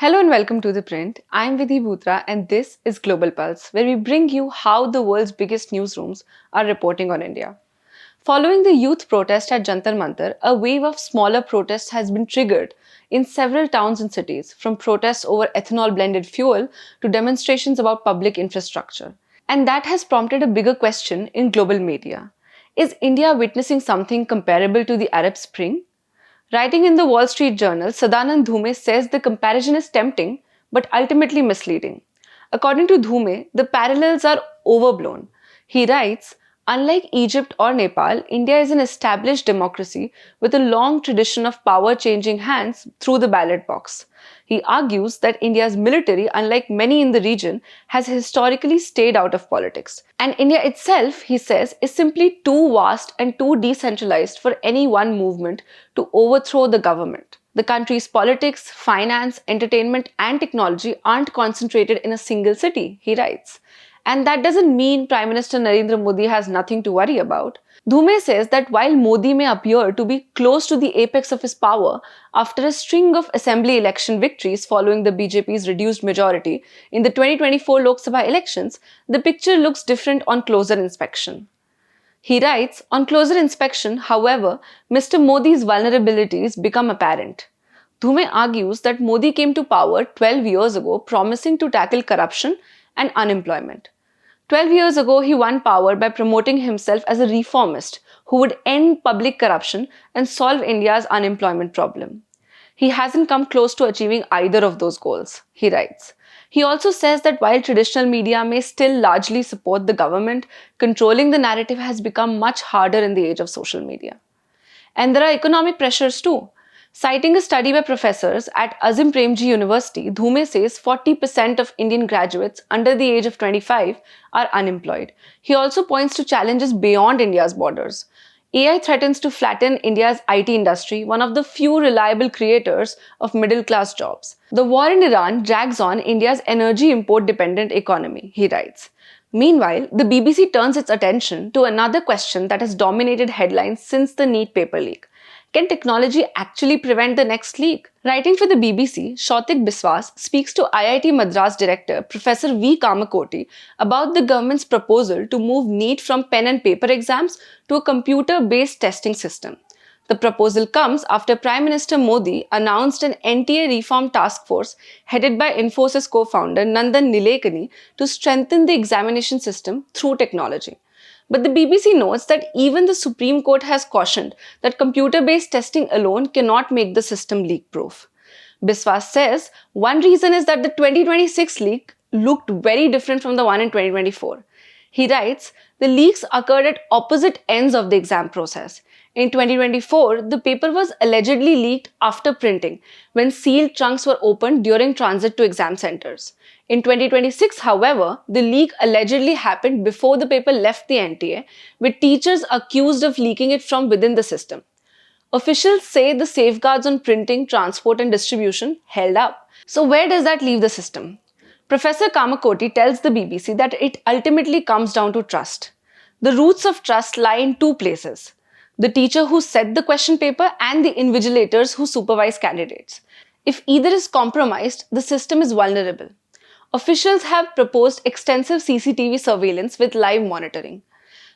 Hello and welcome to ThePrint. I'm Vidhi Bhutra and this is Global Pulse, where we bring you how the world's biggest newsrooms are reporting on India. Following the youth protest at Jantar Mantar, a wave of smaller protests has been triggered in several towns and cities, from protests over ethanol-blended fuel to demonstrations about public infrastructure. And that has prompted a bigger question in global media. Is India witnessing something comparable to the Arab Spring? Writing in the Wall Street Journal, Sadanand Dhume says the comparison is tempting but ultimately misleading. According to Dhume, the parallels are overblown. He writes, unlike Egypt or Nepal, India is an established democracy with a long tradition of power changing hands through the ballot box. He argues that India's military, unlike many in the region, has historically stayed out of politics. And India itself, he says, is simply too vast and too decentralized for any one movement to overthrow the government. The country's politics, finance, entertainment, and technology aren't concentrated in a single city, he writes. And that doesn't mean Prime Minister Narendra Modi has nothing to worry about. Dhume says that while Modi may appear to be close to the apex of his power after a string of assembly election victories following the BJP's reduced majority in the 2024 Lok Sabha elections, the picture looks different on closer inspection. He writes, on closer inspection, however, Mr. Modi's vulnerabilities become apparent. Dhume argues that Modi came to power 12 years ago promising to tackle corruption and unemployment. 12 years ago, he won power by promoting himself as a reformist who would end public corruption and solve India's unemployment problem. He hasn't come close to achieving either of those goals, he writes. He also says that while traditional media may still largely support the government, controlling the narrative has become much harder in the age of social media. And there are economic pressures too. Citing a study by professors at Azim Premji University, Dhume says 40% of Indian graduates under the age of 25 are unemployed. He also points to challenges beyond India's borders. AI threatens to flatten India's IT industry, one of the few reliable creators of middle-class jobs. The war in Iran drags on India's energy import-dependent economy, he writes. Meanwhile, the BBC turns its attention to another question that has dominated headlines since the NEET paper leak. Can technology actually prevent the next leak? Writing for the BBC, Shautik Biswas speaks to IIT Madras director Professor V. Kamakoti about the government's proposal to move NEET from pen and paper exams to a computer-based testing system. The proposal comes after Prime Minister Modi announced an NTA reform task force headed by Infosys co-founder Nandan Nilekani to strengthen the examination system through technology. But the BBC notes that even the Supreme Court has cautioned that computer-based testing alone cannot make the system leak-proof. Biswas says one reason is that the 2026 leak looked very different from the one in 2024. He writes, the leaks occurred at opposite ends of the exam process. In 2024, the paper was allegedly leaked after printing, when sealed trunks were opened during transit to exam centers. In 2026, however, the leak allegedly happened before the paper left the NTA, with teachers accused of leaking it from within the system. Officials say the safeguards on printing, transport and distribution held up. So where does that leave the system? Professor Kamakoti tells the BBC that it ultimately comes down to trust. The roots of trust lie in two places: the teacher who set the question paper and the invigilators who supervise candidates. If either is compromised, the system is vulnerable. Officials have proposed extensive CCTV surveillance with live monitoring.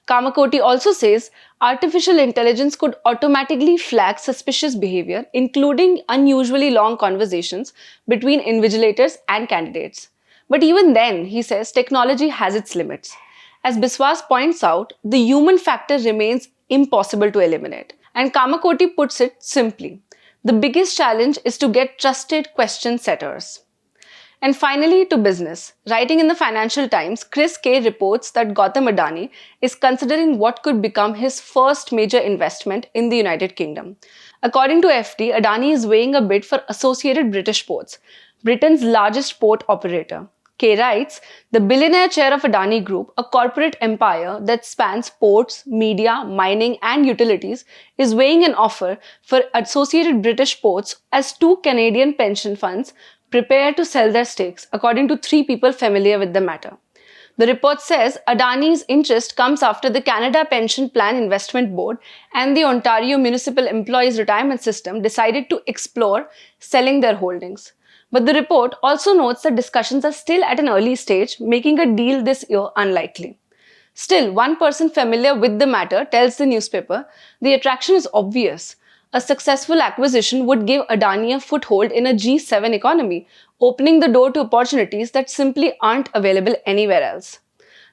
Kamakoti also says artificial intelligence could automatically flag suspicious behavior, including unusually long conversations between invigilators and candidates. But even then, he says, technology has its limits. As Biswas points out, the human factor remains impossible to eliminate. And Kamakoti puts it simply, the biggest challenge is to get trusted question setters. And finally, to business. Writing in the Financial Times, Chris K reports that Gautam Adani is considering what could become his first major investment in the United Kingdom. According to FT, Adani is weighing a bid for Associated British Ports, Britain's largest port operator. K writes, the billionaire chair of Adani Group, a corporate empire that spans ports, media, mining and utilities, is weighing an offer for Associated British Ports as two Canadian pension funds prepare to sell their stakes, according to 3 people familiar with the matter. The report says Adani's interest comes after the Canada Pension Plan Investment Board and the Ontario Municipal Employees Retirement System decided to explore selling their holdings. But the report also notes that discussions are still at an early stage, making a deal this year unlikely. Still, one person familiar with the matter tells the newspaper the attraction is obvious. A successful acquisition would give Adani a foothold in a G7 economy, opening the door to opportunities that simply aren't available anywhere else.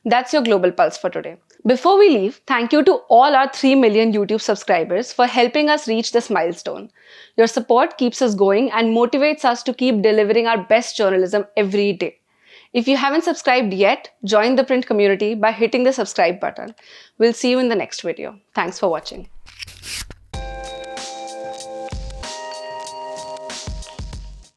That's your Global Pulse for today. Before we leave, thank you to all our 3 million YouTube subscribers for helping us reach this milestone. Your support keeps us going and motivates us to keep delivering our best journalism every day. If you haven't subscribed yet, join the print community by hitting the subscribe button. We'll see you in the next video. Thanks for watching.